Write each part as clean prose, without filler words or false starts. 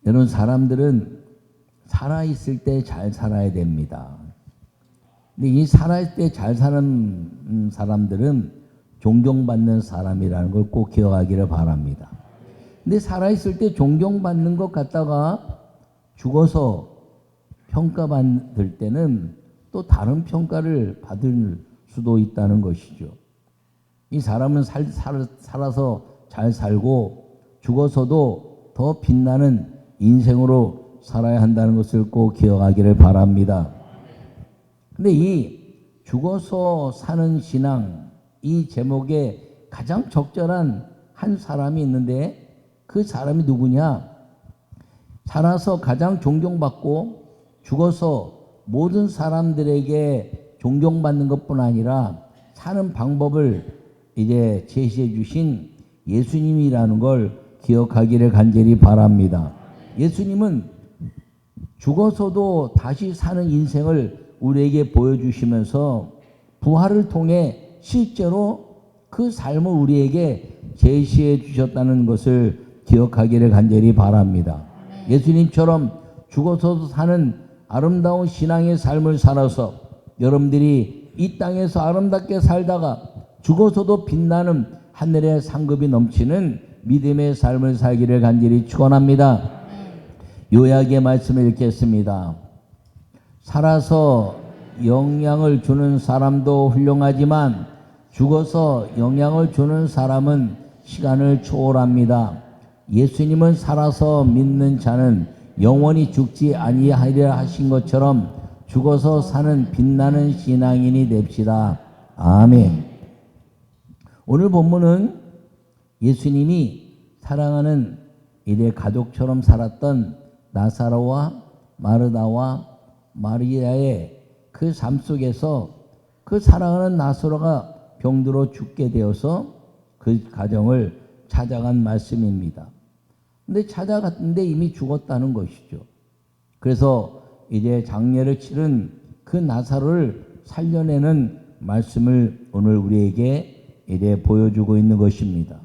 여러분, 사람들은 살아있을 때 잘 살아야 됩니다. 근데 이 살아있을 때 잘 사는 사람들은 존경받는 사람이라는 걸 꼭 기억하기를 바랍니다. 근데 살아있을 때 존경받는 것 갖다가 죽어서 평가받을 때는 또 다른 평가를 받을 수도 있다는 것이죠. 이 사람은 살아서 잘 살고 죽어서도 더 빛나는 인생으로 살아야 한다는 것을 꼭 기억하기를 바랍니다. 근데 이 죽어서 사는 신앙, 이 제목에 가장 적절한 한 사람이 있는데 그 사람이 누구냐? 살아서 가장 존경받고 죽어서 모든 사람들에게 존경받는 것뿐 아니라 사는 방법을 이제 제시해 주신 예수님이라는 걸 기억하기를 간절히 바랍니다. 예수님은 죽어서도 다시 사는 인생을 우리에게 보여주시면서 부활을 통해 실제로 그 삶을 우리에게 제시해 주셨다는 것을 기억하기를 간절히 바랍니다. 예수님처럼 죽어서도 사는 아름다운 신앙의 삶을 살아서 여러분들이 이 땅에서 아름답게 살다가 죽어서도 빛나는 하늘의 상급이 넘치는 믿음의 삶을 살기를 간절히 축원합니다. 요약의 말씀을 읽겠습니다. 살아서 영향을 주는 사람도 훌륭하지만 죽어서 영향을 주는 사람은 시간을 초월합니다. 예수님은 살아서 믿는 자는 영원히 죽지 아니하리라 하신 것처럼 죽어서 사는 빛나는 신앙인이 됩시다. 아멘. 오늘 본문은 예수님이 사랑하는 이래 가족처럼 살았던 나사로와 마르다와 마리아의 그 삶 속에서 그 사랑하는 나사로가 병들어 죽게 되어서 그 가정을 찾아간 말씀입니다. 근데 찾아갔는데 이미 죽었다는 것이죠. 그래서 이제 장례를 치른 그 나사로를 살려내는 말씀을 오늘 우리에게 이제 보여주고 있는 것입니다.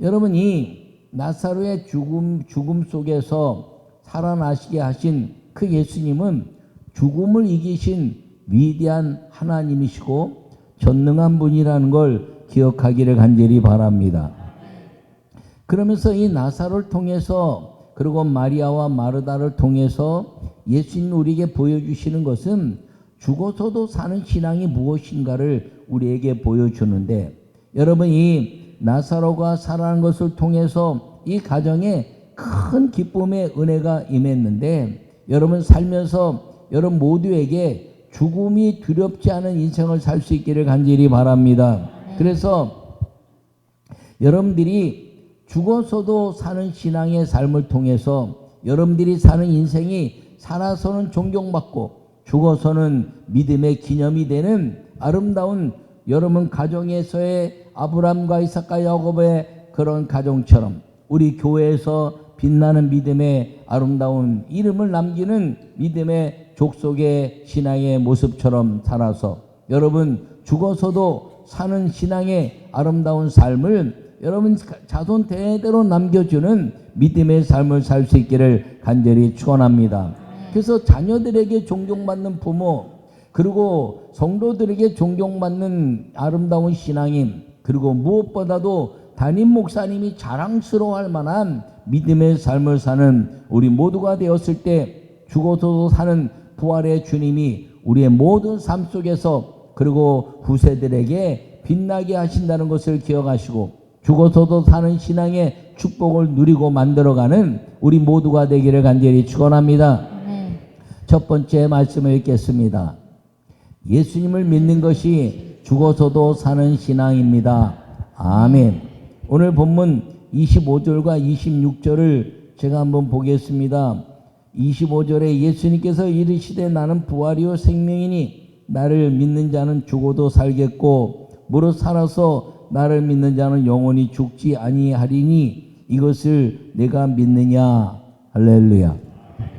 여러분, 이 나사로의 죽음 속에서 살아나시게 하신 그 예수님은 죽음을 이기신 위대한 하나님이시고 전능한 분이라는 걸 기억하기를 간절히 바랍니다. 그러면서 이 나사로를 통해서 그리고 마리아와 마르다를 통해서 예수님이 우리에게 보여주시는 것은 죽어서도 사는 신앙이 무엇인가를 우리에게 보여주는데, 여러분, 이 나사로가 살아난 것을 통해서 이 가정에 큰 기쁨의 은혜가 임했는데, 여러분 살면서 여러분 모두에게 죽음이 두렵지 않은 인생을 살 수 있기를 간절히 바랍니다. 그래서 여러분들이 죽어서도 사는 신앙의 삶을 통해서 여러분들이 사는 인생이 살아서는 존경받고 죽어서는 믿음의 기념이 되는 아름다운 여러분 가정에서의 아브라함과 이삭과 야곱의 그런 가정처럼 우리 교회에서 빛나는 믿음의 아름다운 이름을 남기는 믿음의 족속의 신앙의 모습처럼 살아서 여러분 죽어서도 사는 신앙의 아름다운 삶을 여러분 자손 대대로 남겨주는 믿음의 삶을 살 수 있기를 간절히 축원합니다. 그래서 자녀들에게 존경받는 부모, 그리고 성도들에게 존경받는 아름다운 신앙인, 그리고 무엇보다도 담임 목사님이 자랑스러워할 만한 믿음의 삶을 사는 우리 모두가 되었을 때 죽어서도 사는 부활의 주님이 우리의 모든 삶 속에서 그리고 후세들에게 빛나게 하신다는 것을 기억하시고 죽어서도 사는 신앙의 축복을 누리고 만들어가는 우리 모두가 되기를 간절히 축원합니다. 첫 번째 말씀을 읽겠습니다. 예수님을 믿는 것이 죽어서도 사는 신앙입니다. 아멘. 오늘 본문 25절과 26절을 제가 한번 보겠습니다. 25절에 예수님께서 이르시되 나는 부활이요 생명이니 나를 믿는 자는 죽어도 살겠고 무릇 살아서 나를 믿는 자는 영원히 죽지 아니하리니 이것을 내가 믿느냐. 할렐루야.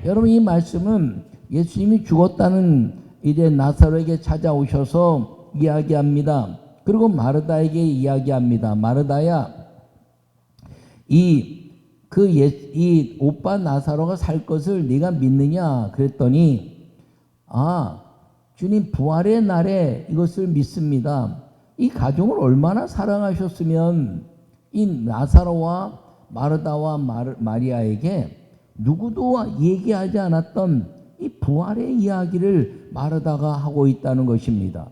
여러분, 이 말씀은 예수님이 죽었다는 이제 나사로에게 찾아오셔서 이야기합니다. 그리고 마르다에게 이야기합니다. 마르다야, 이 이 오빠 나사로가 살 것을 네가 믿느냐 그랬더니 주님 부활의 날에 이것을 믿습니다. 이 가족을 얼마나 사랑하셨으면 이 나사로와 마르다와 마리아에게 누구도 얘기하지 않았던 이 부활의 이야기를 마르다가 하고 있다는 것입니다.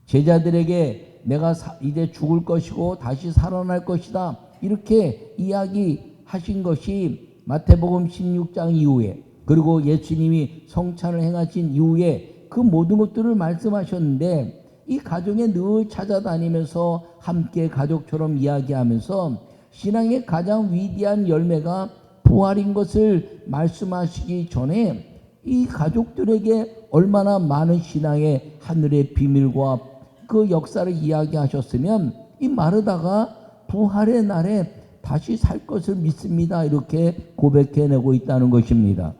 제자들에게 내가 이제 죽을 것이고 다시 살아날 것이다 이렇게 이야기하신 것이 마태복음 16장 이후에, 그리고 예수님이 성찬을 행하신 이후에 그 모든 것들을 말씀하셨는데, 이 가정에 늘 찾아다니면서 함께 가족처럼 이야기하면서 신앙의 가장 위대한 열매가 부활인 것을 말씀하시기 전에 이 가족들에게 얼마나 많은 신앙의 하늘의 비밀과 그 역사를 이야기하셨으면 이 마르다가 부활의 날에 다시 살 것을 믿습니다 이렇게 고백해내고 있다는 것입니다.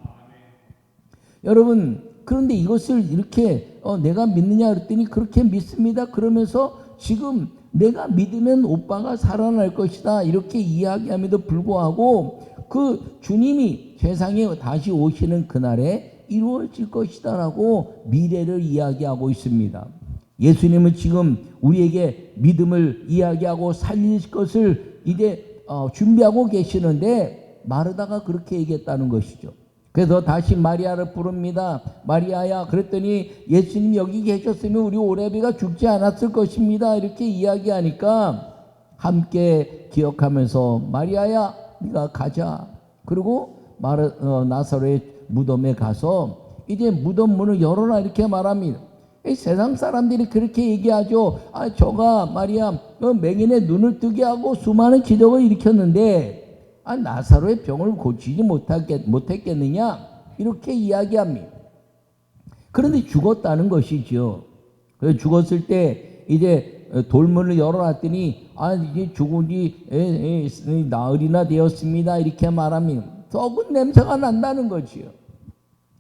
여러분, 그런데 이것을 이렇게 내가 믿느냐 그랬더니 그렇게 믿습니다 그러면서 지금 내가 믿으면 오빠가 살아날 것이다 이렇게 이야기함에도 불구하고 그 주님이 세상에 다시 오시는 그날에 이루어질 것이다 라고 미래를 이야기하고 있습니다. 예수님은 지금 우리에게 믿음을 이야기하고 살릴 것을 이제 준비하고 계시는데 마르다가 그렇게 얘기했다는 것이죠. 그래서 다시 마리아를 부릅니다. 마리아야, 그랬더니 예수님 여기 계셨으면 우리 오래비가 죽지 않았을 것입니다 이렇게 이야기하니까 함께 기억하면서 마리아야 네가 가자. 그리고 나사로의 무덤에 가서 이제 무덤 문을 열어라 이렇게 말합니다. 세상 사람들이 그렇게 얘기하죠. 저가 마리아 맹인의 눈을 뜨게 하고 수많은 기적을 일으켰는데 나사로의 병을 고치지 못했겠느냐 이렇게 이야기합니다. 그런데 죽었다는 것이죠. 그래서 죽었을 때 이제 돌문을 열어놨더니 이제 죽은 지 나흘이나 되었습니다 이렇게 말합니다. 썩은 냄새가 난다는 거지요.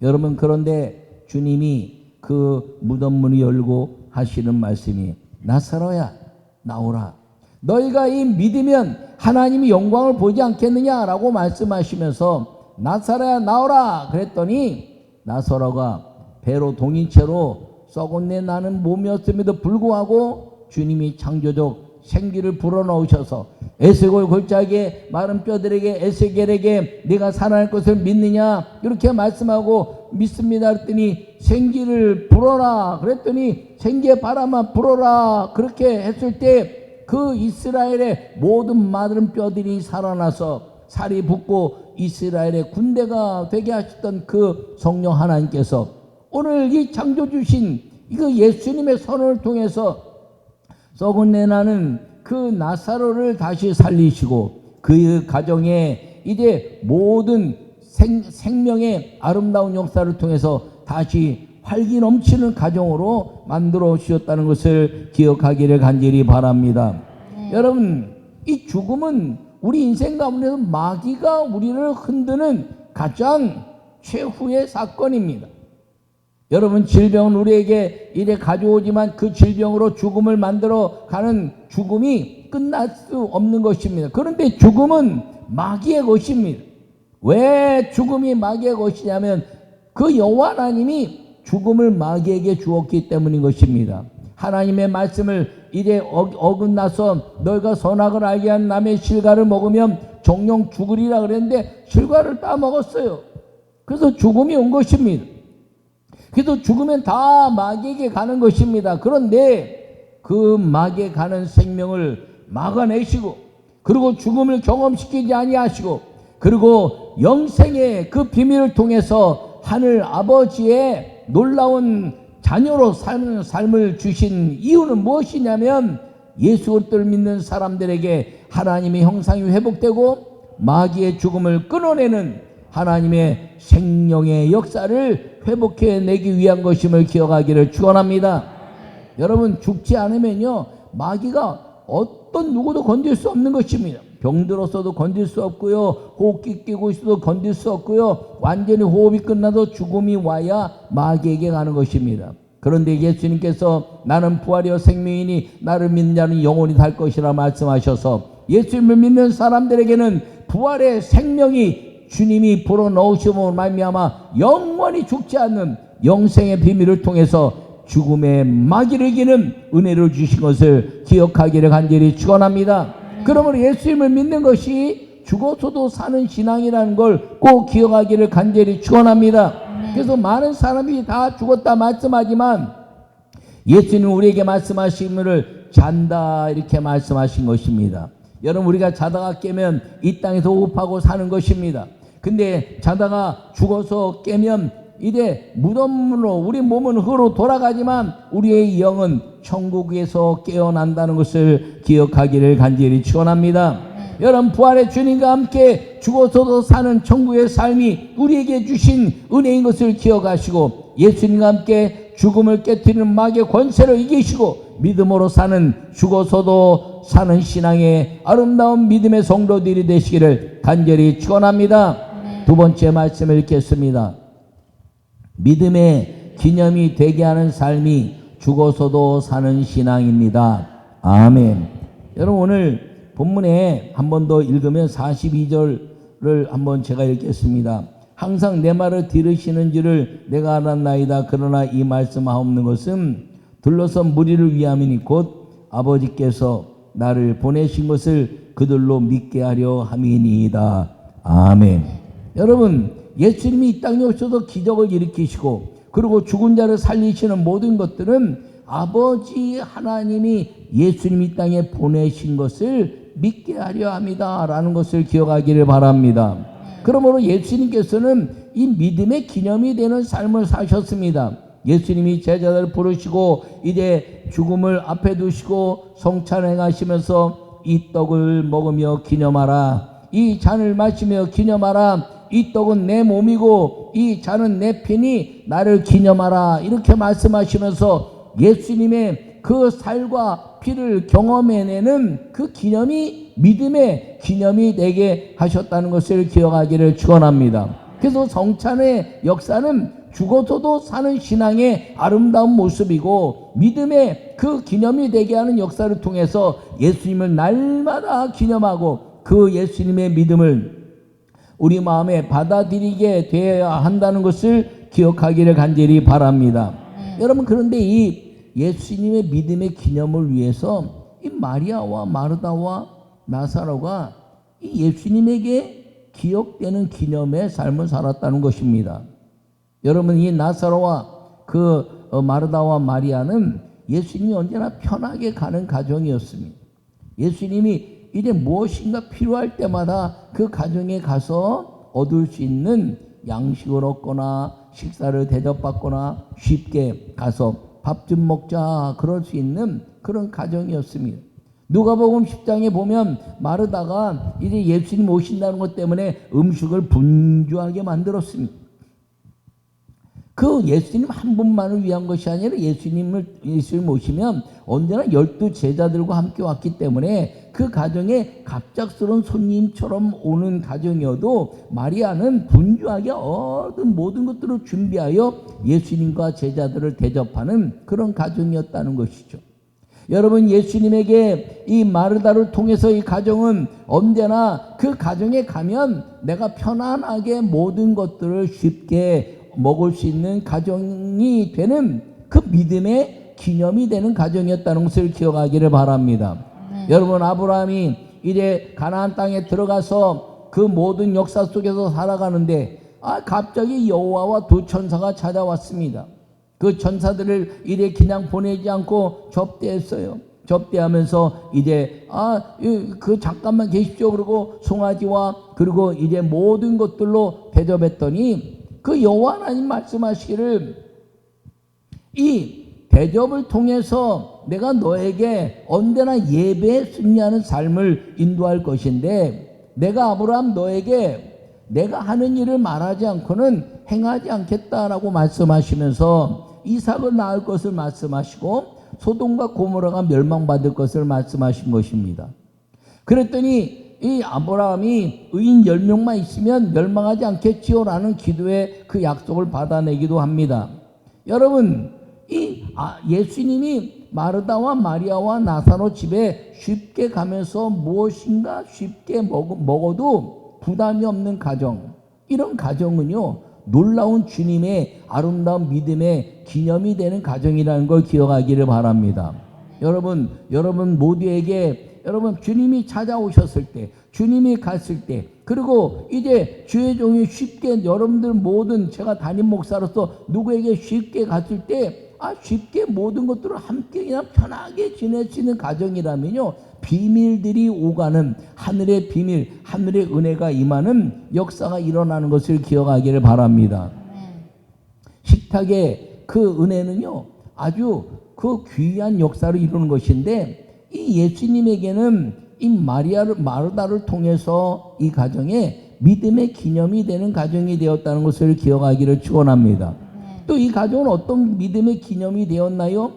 여러분, 그런데 주님이 그 무덤 문을 열고 하시는 말씀이 나사로야 나오라. 너희가 이 믿으면 하나님이 영광을 보지 않겠느냐라고 말씀하시면서 나사로야 나오라 그랬더니 나사로가 배로 동인 채로 썩은 내 나는 몸이었음에도 불구하고 주님이 창조적 생기를 불어넣으셔서 에스겔 골짜기에 마른 뼈들에게 에스겔에게 네가 살아날 것을 믿느냐 이렇게 말씀하고 믿습니다 그랬더니 생기를 불어라 그랬더니 생기의 바람아 불어라 그렇게 했을 때 그 이스라엘의 모든 마른 뼈들이 살아나서 살이 붙고 이스라엘의 군대가 되게 하셨던 그 성령 하나님께서 오늘 이 창조 주신 이거 예수님의 선언을 통해서 썩은 내 나는 그 나사로를 다시 살리시고 그 가정에 이제 모든 생명의 아름다운 역사를 통해서 다시 활기 넘치는 가정으로 만들어 주셨다는 것을 기억하기를 간절히 바랍니다. 여러분, 이 죽음은 우리 인생 가운데서 마귀가 우리를 흔드는 가장 최후의 사건입니다. 여러분, 질병은 우리에게 이래 가져오지만 그 질병으로 죽음을 만들어 가는 죽음이 끝날 수 없는 것입니다. 그런데 죽음은 마귀의 것입니다. 왜 죽음이 마귀의 것이냐면 그 여호와 하나님이 죽음을 마귀에게 주었기 때문인 것입니다. 하나님의 말씀을 이제 어긋나서 너희가 선악을 알게 한 남의 실과를 먹으면 정령 죽으리라 그랬는데 실과를 따먹었어요. 그래서 죽음이 온 것입니다. 그래서 죽으면 다 마귀에게 가는 것입니다. 그런데 그 마귀에 가는 생명을 막아내시고 그리고 죽음을 경험시키지 아니하시고 그리고 영생의 그 비밀을 통해서 하늘 아버지의 놀라운 자녀로 사는 삶을 주신 이유는 무엇이냐면 예수 그리스도를 믿는 사람들에게 하나님의 형상이 회복되고 마귀의 죽음을 끊어내는 하나님의 생명의 역사를 회복해내기 위한 것임을 기억하기를 축원합니다. 여러분, 죽지 않으면요 마귀가 어떤 누구도 건들 수 없는 것입니다. 병들었어도 건들 수 없고요, 호흡기 끼고 있어도 건들 수 없고요, 완전히 호흡이 끝나도 죽음이 와야 마귀에게 가는 것입니다. 그런데 예수님께서 나는 부활이요 생명이니 나를 믿는 자는 영원히 살 것이라 말씀하셔서 예수님을 믿는 사람들에게는 부활의 생명이 주님이 불어넣으심으로 말미암아 영원히 죽지 않는 영생의 비밀을 통해서 죽음의 마귀를 이기는 은혜를 주신 것을 기억하기를 간절히 축원합니다. 그러므로 예수님을 믿는 것이 죽어서도 사는 신앙이라는 걸 꼭 기억하기를 간절히 축원합니다. 그래서 많은 사람이 다 죽었다 말씀하지만 예수님은 우리에게 말씀하시기를 잔다 이렇게 말씀하신 것입니다. 여러분, 우리가 자다가 깨면 이 땅에서 호흡하고 사는 것입니다. 근데 자다가 죽어서 깨면 이제 무덤으로 우리 몸은 흙으로 돌아가지만 우리의 영은 천국에서 깨어난다는 것을 기억하기를 간절히 축원합니다. 여러분, 부활의 주님과 함께 죽어서도 사는 천국의 삶이 우리에게 주신 은혜인 것을 기억하시고 예수님과 함께 죽음을 깨뜨리는 마귀의 권세를 이기시고 믿음으로 사는 죽어서도 사는 신앙의 아름다운 믿음의 성도들이 되시기를 간절히 축원합니다. 두 번째 말씀을 읽겠습니다. 믿음의 기념이 되게 하는 삶이 죽어서도 사는 신앙입니다. 아멘. 여러분, 오늘 본문에 한 번 더 읽으면 42절을 한번 제가 읽겠습니다. 항상 내 말을 들으시는 줄을 내가 알았나이다. 그러나 이 말씀하옵는 것은 둘러선 무리를 위함이니 곧 아버지께서 나를 보내신 것을 그들로 믿게 하려 함이니이다. 아멘. 여러분, 예수님이 이 땅에 오셔서 기적을 일으키시고 그리고 죽은 자를 살리시는 모든 것들은 아버지 하나님이 예수님 이 땅에 보내신 것을 믿게 하려 합니다 라는 것을 기억하기를 바랍니다. 그러므로 예수님께서는 이 믿음의 기념이 되는 삶을 사셨습니다. 예수님이 제자들을 부르시고 이제 죽음을 앞에 두시고 성찬을 행하시면서 이 떡을 먹으며 기념하라, 이 잔을 마시며 기념하라, 이 떡은 내 몸이고 이 잔은 내 피니 나를 기념하라 이렇게 말씀하시면서 예수님의 그 살과 피를 경험해내는 그 기념이 믿음의 기념이 되게 하셨다는 것을 기억하기를 축원합니다. 그래서 성찬의 역사는 죽어서도 사는 신앙의 아름다운 모습이고 믿음의 그 기념이 되게 하는 역사를 통해서 예수님을 날마다 기념하고 그 예수님의 믿음을 우리 마음에 받아들이게 되어야 한다는 것을 기억하기를 간절히 바랍니다. 여러분, 그런데 이 예수님의 믿음의 기념을 위해서 이 마리아와 마르다와 나사로가 이 예수님에게 기억되는 기념의 삶을 살았다는 것입니다. 여러분, 이 나사로와 그 마르다와 마리아는 예수님이 언제나 편하게 가는 가정이었습니다. 예수님이 이제 무엇인가 필요할 때마다 그 가정에 가서 얻을 수 있는 양식을 얻거나 식사를 대접받거나 쉽게 가서 밥 좀 먹자 그럴 수 있는 그런 가정이었습니다. 누가복음 10장에 보면 마르다가 이제 예수님 오신다는 것 때문에 음식을 분주하게 만들었습니다. 그 예수님 한 분만을 위한 것이 아니라 예수님 오시면 언제나 12 제자들과 함께 왔기 때문에 그 가정에 갑작스러운 손님처럼 오는 가정이어도 마리아는 분주하게 얻은 모든 것들을 준비하여 예수님과 제자들을 대접하는 그런 가정이었다는 것이죠. 여러분, 예수님에게 이 마르다를 통해서 이 가정은 언제나 그 가정에 가면 내가 편안하게 모든 것들을 쉽게 먹을 수 있는 가정이 되는 그 믿음의 기념이 되는 가정이었다는 것을 기억하기를 바랍니다. 여러분, 아브라함이 이제 가나안 땅에 들어가서 그 모든 역사 속에서 살아가는데 갑자기 여호와와 두 천사가 찾아왔습니다. 그 천사들을 이래 그냥 보내지 않고 접대했어요. 접대하면서 이제 그 잠깐만 계십시오 그러고 송아지와 그리고 이제 모든 것들로 대접했더니 그 여호와 하나님 말씀하시기를 이 대접을 통해서 내가 너에게 언제나 예배에 승리하는 삶을 인도할 것인데 내가 아브라함 너에게 내가 하는 일을 말하지 않고는 행하지 않겠다라고 말씀하시면서 이삭을 낳을 것을 말씀하시고 소돔과 고모라가 멸망받을 것을 말씀하신 것입니다. 그랬더니 이 아브라함이 의인 10명만 있으면 멸망하지 않겠지요라는 기도의 그 약속을 받아내기도 합니다. 여러분, 이 예수님이 마르다와 마리아와 나사로 집에 쉽게 가면서 무엇인가 쉽게 먹어도 부담이 없는 가정, 이런 가정은요 놀라운 주님의 아름다운 믿음의 기념이 되는 가정이라는 걸 기억하기를 바랍니다. 여러분 모두에게 여러분 주님이 찾아오셨을 때, 주님이 갔을 때, 그리고 이제 주의 종이 쉽게 여러분들 모든 제가 담임 목사로서 누구에게 쉽게 갔을 때 쉽게 모든 것들을 함께 그냥 편하게 지낼 수 있는 가정이라면요 비밀들이 오가는 하늘의 비밀, 하늘의 은혜가 임하는 역사가 일어나는 것을 기억하기를 바랍니다. 식탁의 그 은혜는요 아주 그 귀한 역사를 이루는 것인데, 이 예수님에게는 이 마르다를 통해서 이 가정에 믿음의 기념이 되는 가정이 되었다는 것을 기억하기를 축원합니다. 또 이 가정은 어떤 믿음의 기념이 되었나요?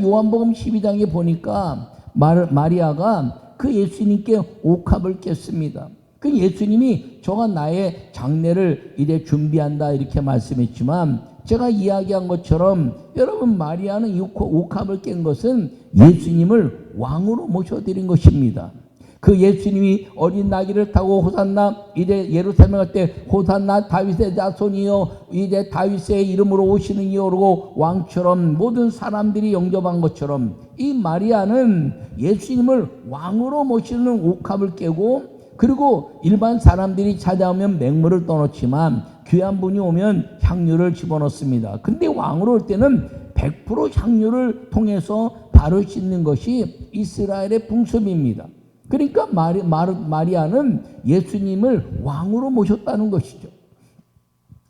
요한복음 12장에 보니까 마리아가 그 예수님께 옥합을 깼습니다. 그 예수님이 저가 나의 장례를 이제 준비한다 이렇게 말씀했지만, 제가 이야기한 것처럼 여러분 마리아는 이 옥합을 깬 것은 예수님을 왕으로 모셔드린 것입니다. 그 예수님이 어린 나귀를 타고 호산나, 이제 예루살렘 갈 때 호산나 다윗의 자손이여 이제 다윗의 이름으로 오시는 이여 그러고 왕처럼 모든 사람들이 영접한 것처럼 이 마리아는 예수님을 왕으로 모시는 옥합을 깨고, 그리고 일반 사람들이 찾아오면 맹물을 떠놓지만 귀한 분이 오면 향유를 집어넣습니다. 근데 왕으로 올 때는 100% 향유를 통해서 발을 씻는 것이 이스라엘의 풍습입니다. 그러니까 마리아는 예수님을 왕으로 모셨다는 것이죠.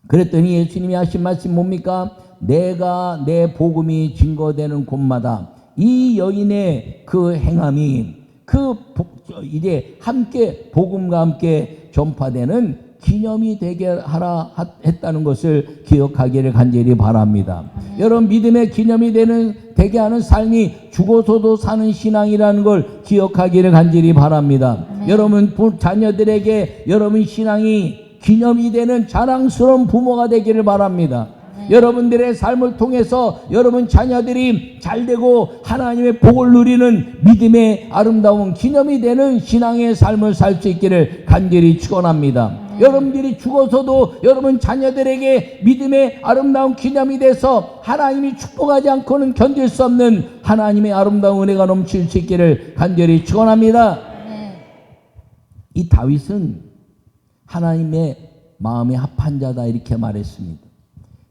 그랬더니 예수님이 하신 말씀 뭡니까? 내가 내 복음이 증거되는 곳마다 이 여인의 그 행함이 이제 함께 복음과 함께 전파되는 기념이 되게 하라 했다는 것을 기억하기를 간절히 바랍니다. 여러분 믿음의 기념이 되게 하는 삶이 죽어서도 사는 신앙이라는 걸 기억하기를 간절히 바랍니다. 여러분 자녀들에게 여러분 신앙이 기념이 되는 자랑스러운 부모가 되기를 바랍니다. 여러분들의 삶을 통해서 여러분 자녀들이 잘되고 하나님의 복을 누리는 믿음의 아름다운 기념이 되는 신앙의 삶을 살 수 있기를 간절히 축원합니다. 여러분들이 죽어서도 여러분 자녀들에게 믿음의 아름다운 기념이 돼서 하나님이 축복하지 않고는 견딜 수 없는 하나님의 아름다운 은혜가 넘칠 수 있기를 간절히 축원합니다. 이 다윗은 하나님의 마음에 합한 자다 이렇게 말했습니다.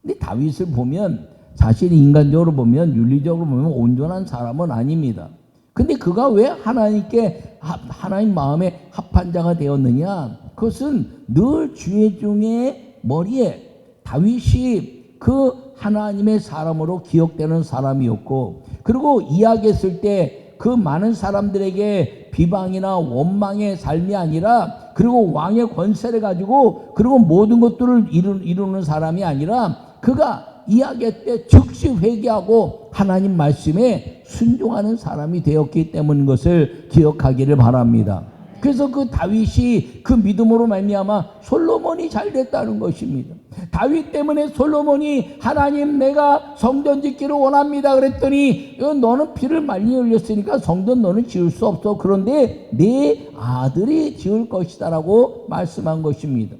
근데 다윗을 보면 사실 인간적으로 보면 윤리적으로 보면 온전한 사람은 아닙니다. 근데 그가 왜 하나님 마음에 합한 자가 되었느냐? 그것은 늘 주의 종의 머리에 다윗이 그 하나님의 사람으로 기억되는 사람이었고, 그리고 이야기했을 때 그 많은 사람들에게 비방이나 원망의 삶이 아니라, 그리고 왕의 권세를 가지고 그리고 모든 것들을 이루는 사람이 아니라, 그가 이야기할 때 즉시 회개하고 하나님 말씀에 순종하는 사람이 되었기 때문인 것을 기억하기를 바랍니다. 그래서 그 다윗이 그 믿음으로 말미암아 솔로몬이 잘 됐다는 것입니다. 다윗 때문에 솔로몬이 하나님 내가 성전 짓기를 원합니다 그랬더니 너는 피를 많이 흘렸으니까 성전 너는 지을 수 없어. 그런데 네 아들이 지을 것이다 라고 말씀한 것입니다.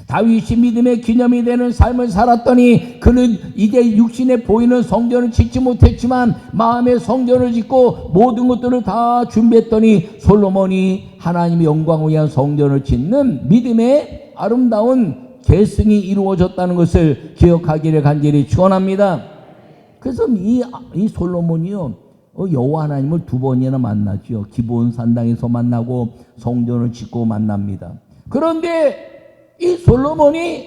다윗이 믿음의 기념이 되는 삶을 살았더니 그는 이제 육신에 보이는 성전을 짓지 못했지만 마음의 성전을 짓고 모든 것들을 다 준비했더니 솔로몬이 하나님의 영광을 위한 성전을 짓는 믿음의 아름다운 계승이 이루어졌다는 것을 기억하기를 간절히 축원합니다. 그래서 이 솔로몬이요 여호와 하나님을 2번이나 만났죠. 기브온 산당에서 만나고 성전을 짓고 만납니다. 그런데 이 솔로몬이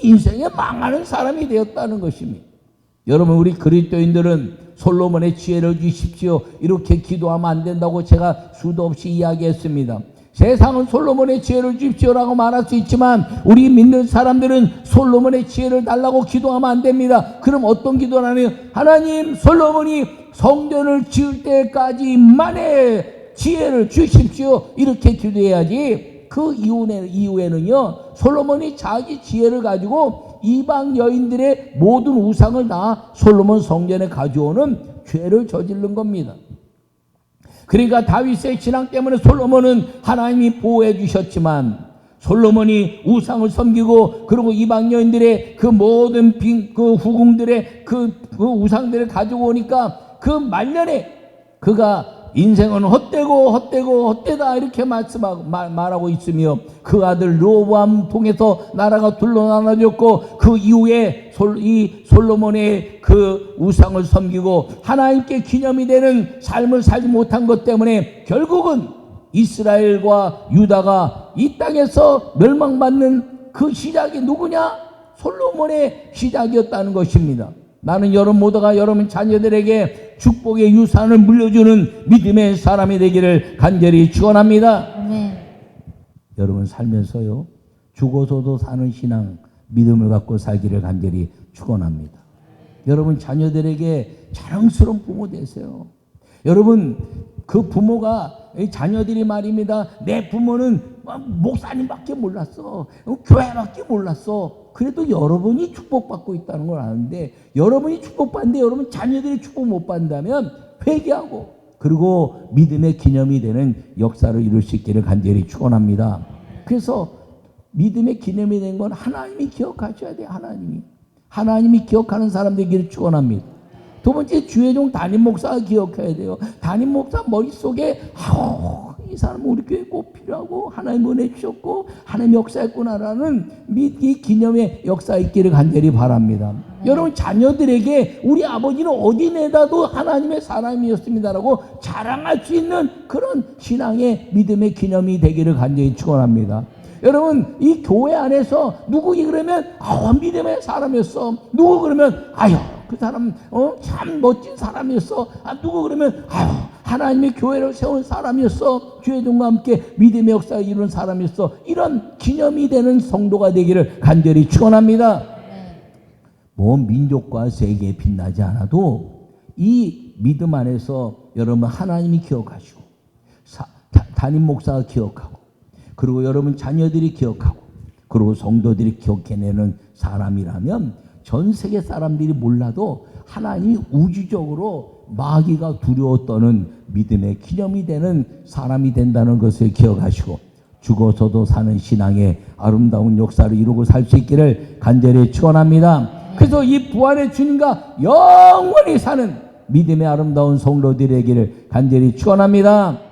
인생에 망하는 사람이 되었다는 것입니다. 여러분 우리 그리스도인들은 솔로몬의 지혜를 주십시오 이렇게 기도하면 안 된다고 제가 수도 없이 이야기했습니다. 세상은 솔로몬의 지혜를 주십시오라고 말할 수 있지만 우리 믿는 사람들은 솔로몬의 지혜를 달라고 기도하면 안 됩니다. 그럼 어떤 기도를 하나요? 하나님 솔로몬이 성전을 지을 때까지만의 지혜를 주십시오 이렇게 기도해야지. 그 이후에는요 솔로몬이 자기 지혜를 가지고 이방 여인들의 모든 우상을 다 솔로몬 성전에 가져오는 죄를 저지른 겁니다. 그러니까 다윗의 신앙 때문에 솔로몬은 하나님이 보호해 주셨지만, 솔로몬이 우상을 섬기고 그리고 이방 여인들의 그 모든 그 후궁들의 그 우상들을 가지고 오니까 그 말년에 그가 인생은 헛되다 이렇게 말하고 있으며, 그 아들 르호보암 통해서 나라가 둘로 나눠졌고, 그 이후에 이 솔로몬의 그 우상을 섬기고 하나님께 기념이 되는 삶을 살지 못한 것 때문에 결국은 이스라엘과 유다가 이 땅에서 멸망받는 그 시작이 누구냐? 솔로몬의 시작이었다는 것입니다. 나는 여러분 모두가 여러분 자녀들에게 축복의 유산을 물려주는 믿음의 사람이 되기를 간절히 축원합니다. 여러분 살면서요, 죽어서도 사는 신앙, 믿음을 갖고 살기를 간절히 축원합니다. 여러분 자녀들에게 자랑스러운 부모 되세요. 여러분 그 부모가, 자녀들이 말입니다, 내 부모는 목사님밖에 몰랐어, 교회밖에 몰랐어. 그래도 여러분이 축복받고 있다는 걸 아는데, 여러분이 축복받는데 여러분 자녀들이 축복 못 받는다면 회개하고 그리고 믿음의 기념이 되는 역사를 이룰 수 있기를 간절히 축원합니다. 그래서 믿음의 기념이 된 건 하나님이 기억하셔야 돼요. 하나님이 기억하는 사람 되기를 축원합니다. 두 번째, 주의 종 담임 목사가 기억해야 돼요. 담임 목사 머릿속에 이 사람은 우리 교회에 꼭 필요하고 하나님 은혜 주셨고 하나님 역사했구나라는 이 기념의 역사 있기를 간절히 바랍니다. 여러분 자녀들에게 우리 아버지는 어디 내다도 하나님의 사람이었습니다라고 자랑할 수 있는 그런 신앙의 믿음의 기념이 되기를 간절히 축원합니다. 여러분 이 교회 안에서 누구이 그러면 믿음의 사람이었어, 누구 그러면 그 사람 참 멋진 사람이었어, 누구 그러면 하나님의 교회를 세운 사람이었어, 주의 종과 함께 믿음의 역사를 이룬 사람이었어, 이런 기념이 되는 성도가 되기를 간절히 축원합니다. 뭐 민족과 세계에 빛나지 않아도 이 믿음 안에서 여러분 하나님이 기억하시고 담임 목사가 기억하고 그리고 여러분 자녀들이 기억하고 그리고 성도들이 기억해내는 사람이라면 전 세계 사람들이 몰라도 하나님이 우주적으로 마귀가 두려워 떠는 믿음의 기념이 되는 사람이 된다는 것을 기억하시고 죽어서도 사는 신앙의 아름다운 역사를 이루고 살 수 있기를 간절히 축원합니다. 그래서 이 부활의 주님과 영원히 사는 믿음의 아름다운 성도들에게를 간절히 축원합니다.